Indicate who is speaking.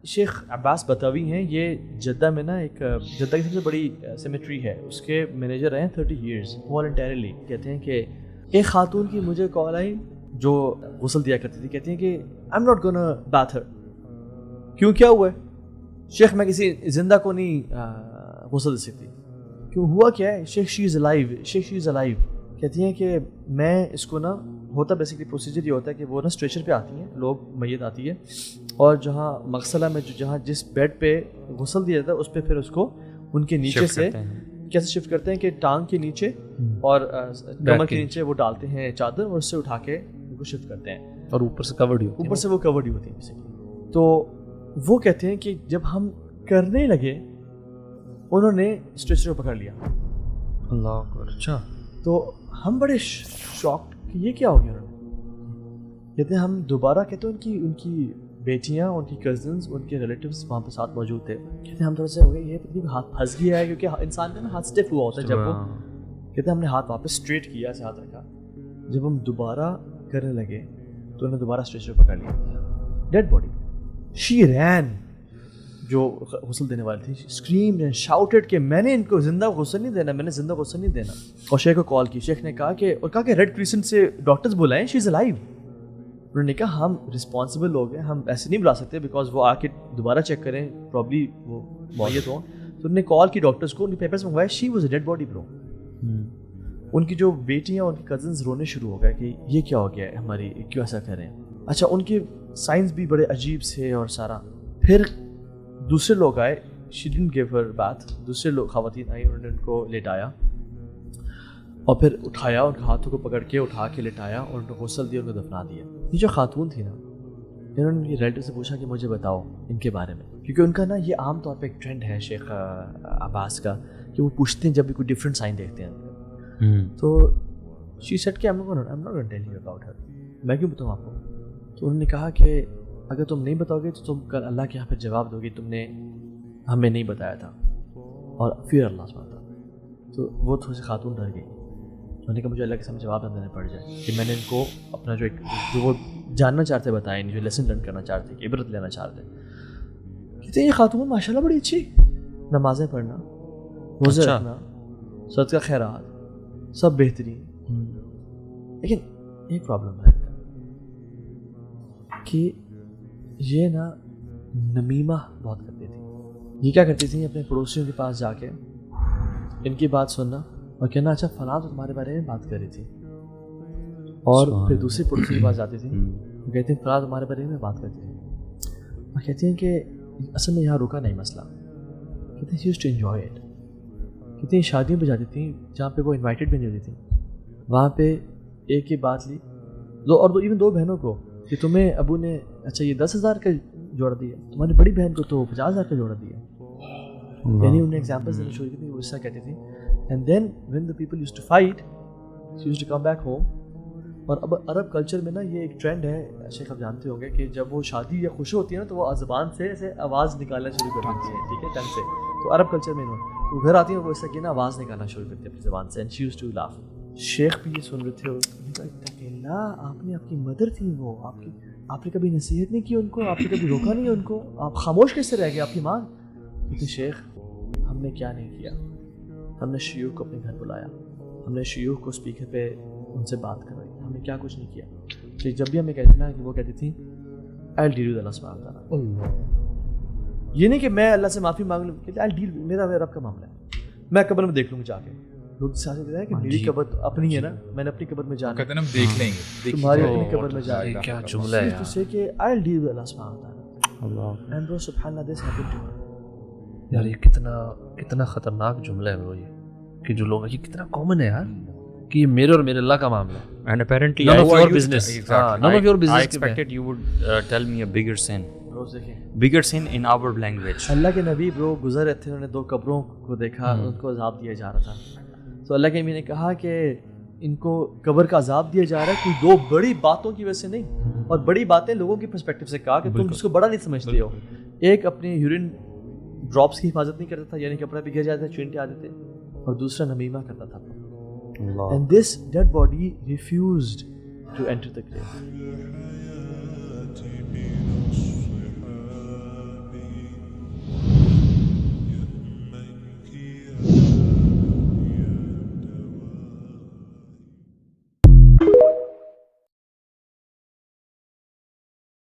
Speaker 1: شیخ عباس بتاوی ہیں, یہ جدہ میں نا ایک جدہ کی سب سے بڑی سیمیٹری ہے, اس کے مینیجر ہیں 30 ایئرز والنٹیرلی. کہتے ہیں کہ ایک خاتون کی مجھے کال آئی جو غسل دیا کرتی تھی, کہتی ہیں کہ I am not gonna bath her. کیوں, کیا ہوا ہے شیخ؟ میں کسی زندہ کو نہیں غسل دے سکتی. کیوں, ہوا کیا ہے شیخ؟ شی is alive, Sheikh she is alive. کہتی ہیں کہ میں اس کو نا, ہوتا بیسکلی پروسیجر یہ ہوتا ہے کہ وہ نا اسٹریچر پہ آتی ہیں لوگ, میت آتی ہے, اور جہاں مغسلہ میں جہاں جس بیڈ پہ غسل دیا جاتا ہے اس پہ پھر اس کو ان کے نیچے سے کیسے شفٹ کرتے ہیں کہ ٹانگ کے نیچے اور کمر کے نیچے وہ ڈالتے ہیں چادر, اور اس سے اٹھا کے ان کو شفٹ کرتے ہیں,
Speaker 2: اور اوپر سے کورڈ ہی ہوتی ہے,
Speaker 1: اوپر سے وہ کورڈ ہی ہوتی ہے بیسکلی. تو وہ کہتے ہیں کہ جب ہم کرنے لگے انہوں نے اسٹریچر کو پکڑ لیا.
Speaker 2: اللہ اکبر. اچھا.
Speaker 1: تو ہم بڑے شاک کہ یہ کیا ہو گیا. کہتے ہیں ہم دوبارہ, کہتے ہیں ان کی بیٹیاں, ان کی کزنز, ان کے ریلیٹیوز وہاں پہ ساتھ موجود تھے. کہتے ہیں ہم تھوڑا سا ہو گئے, یہ پتہ ہاتھ پھنس گیا ہے, کیونکہ انسان کا نا ہاتھ اسٹیف ہوا ہوتا ہے جب وہ. کہتے ہیں ہم نے ہاتھ واپس اسٹریٹ کیا, ایسے ہاتھ رکھا. جب ہم دوبارہ کرنے لگے تو انہوں نے دوبارہ اسٹریچر پکڑ لیا. Dead body. شی رین, جو غسل دینے والی تھی, اسکریم اینڈ شاؤٹڈ کہ میں نے ان کو زندہ غسل نہیں دینا, میں نے زندہ غسل نہیں دینا. اور شیخ کو کال کی. شیخ نے کہا کہ ریڈ کریسنٹ سے ڈاکٹرز بلائیں, شی از الائیو. انہوں نے کہا ہم رسپانسبل لوگ ہیں, ہم ایسے نہیں بلا سکتے بیکاز وہ آ کے دوبارہ چیک کریں, پرابلی وہ معیت ہوں. تو انہوں نے کال کی ڈاکٹرز کو, ان کے پیپرز منگوائے. She was a dead body bro. ان کی جو بیٹیاں, ان کی کزنز رونے شروع ہو گئے کہ یہ کیا ہو گیا ہے ہماری, کیوں ایسا کریں. اچھا, ان کے سائنس بھی بڑے عجیب سے اور سارا. پھر دوسرے لوگ آئے, she didn't give Hare bath. دوسرے لوگ خواتین آئی, انہوں نے ان کو لیٹایا اور پھر اٹھایا, ان کے ہاتھوں کو پکڑ کے اٹھا کے لٹایا اور ان کو غسل دیا, ان کو دفنا دیا. یہ جو خاتون تھی نا, انہوں نے ریلیٹیو سے پوچھا کہ مجھے بتاؤ ان کے بارے میں, کیونکہ ان کا نا یہ عام طور پہ ایک ٹرینڈ ہے شیخ عباس کا کہ وہ پوچھتے ہیں جب بھی کوئی ڈفرینٹ سائن دیکھتے ہیں. تو شی سیڈ کہ I'm not going to tell you about her. میں کیوں بتاؤں آپ کو. تو انہوں نے کہا کہ اگر تم نہیں بتاؤ گے تو تم کل اللہ کے یہاں پہ جواب دو گے تم نے ہمیں نہیں بتایا تھا, اور پھر اللہ سبحانہ تعالیٰ. تو وہ تھوڑی سی خاتون ڈر گئی. انہوں نے کہا مجھے اللہ کے سامنے جواب نہ دینا پڑ جائے کہ میں نے ان کو اپنا جو وہ جاننا چاہتے بتایا, جو لیسن لرن کرنا چاہتے, کہ عبرت لینا چاہتے. کہتے ہیں یہ خاتون ماشاء اللہ بڑی اچھی, نمازیں پڑھنا, روزے رکھنا, صدقہ خیرات سب بہترین. لیکن ایک پرابلم ہے کہ یہ نا نمیمہ بہت کرتی تھی. یہ کیا کرتی تھی, اپنے پڑوسیوں کے پاس جا کے ان کی بات سننا اور کہنا اچھا فلاں تو تمہارے بارے میں بات کر رہی تھی, اور پھر دوسری پڑوسی کے پاس جاتی تھی, وہ کہتی ہیں فلاں تمہارے بارے میں بات کرتی تھی, اور کہتی ہیں کہ اصل میں یہاں رکا نہیں مسئلہ. کہتے ہیں she used to enjoy it. کہتی ہیں شادیوں پہ جاتی تھیں جہاں پہ وہ انوائٹیڈ بھی نہیں ہوتی تھیں, وہاں پہ ایک ہی بات لی اور ایون 2 بہنوں کو کہ تمہیں ابو نے اچھا یہ 10,000 کا جوڑا دیا, تمہاری بڑی بہن کو تو 50,000 کا جوڑا دیا. یعنی انہیں ایگزامپلس دینا شروع کی تھی, وہ اس طرح کہتی تھیں. And then when the people used to fight she used to come back home. اور اب عرب کلچر میں نا یہ ایک ٹرینڈ ہے شیخ, آپ جانتے ہوں گے کہ جب وہ شادی یا خوشی ہوتی ہے نا تو وہ زبان سے ایسے آواز نکالنا شروع کر دیتی ہے, ٹھیک ہے, ٹنگ سے. تو عرب کلچر میں وہ گھر آتی ہیں وہ ایسا کہ نا آواز نکالنا شروع کرتی ہے اپنی زبان سے. And she used to laugh. شیخ بھی یہ سن رہے تھے, آپ نے آپ کی مدر تھی وہ, آپ نے کبھی نصیحت نہیں کی ان کو, آپ نے کبھی روکا نہیں ان کو, آپ خاموش کیسے رہ گئے, آپ کی ماں. کہتے شیخ ہم نے کیا نہیں کیا, ہم نے شیوخ کو اپنے گھر بلایا, ہم نے شیوخ کو اسپیکر پہ ان سے بات کروائی, ہم نے کیا کچھ نہیں کیا. کہ جب بھی ہمیں کہتے نا کہ وہ کہتی تھیں I'll deal with Allah سبحانہ تعالیٰ. یہ نہیں کہ میں اللہ سے معافی مانگ لوں, کہ I'll deal, میرا رب کا معاملہ ہے, میں قبر میں دیکھ لوں گا جا کے. لوگ ساتھ کہتے ہیں کہ میری قبر تو اپنی ہے نا, میں نے اپنی قبر میں جانا,
Speaker 3: کہتے ہیں ہم دیکھ لیں گے,
Speaker 1: تمہاری اپنی قبر میں جانا.
Speaker 2: کیا جملہ ہے
Speaker 1: تو کہ I'll deal with Allah سبحانہ تعالیٰ. And bro سبحان اللہ this happened to me.
Speaker 2: یار یہ کتنا خطرناک جملہ ہے برو, یہ کہ جو لوگ یہ کتنا کامن ہے یار کہ یہ میرے اور میرے اللہ کا معاملہ ہے.
Speaker 3: And apparently
Speaker 2: none of your business. None of your business.
Speaker 3: I expected you would tell me a bigger sin. Bigger sin in our language.
Speaker 1: اللہ کے نبی برو گزر رہے تھے, انہوں نے 2 قبروں کو دیکھا, ان کو عذاب دیا جا رہا تھا. تو اللہ کے نبی نے کہا کہ ان کو قبر کا عذاب دیا جا رہا ہے کوئی 2 بڑی باتوں کی وجہ سے نہیں, اور بڑی باتیں لوگوں کی پرسپیکٹو سے کہا کہ تم اس کو بڑا نہیں سمجھتے ہو. ایک اپنے یورین ڈراپس کی حفاظت نہیں کرتا تھا, یعنی کپڑا بھی گر جاتا تھا, چینٹے آتے تھے, اور دوسرا نمیمہ کرتا تھا. And this dead body refused to enter the grave.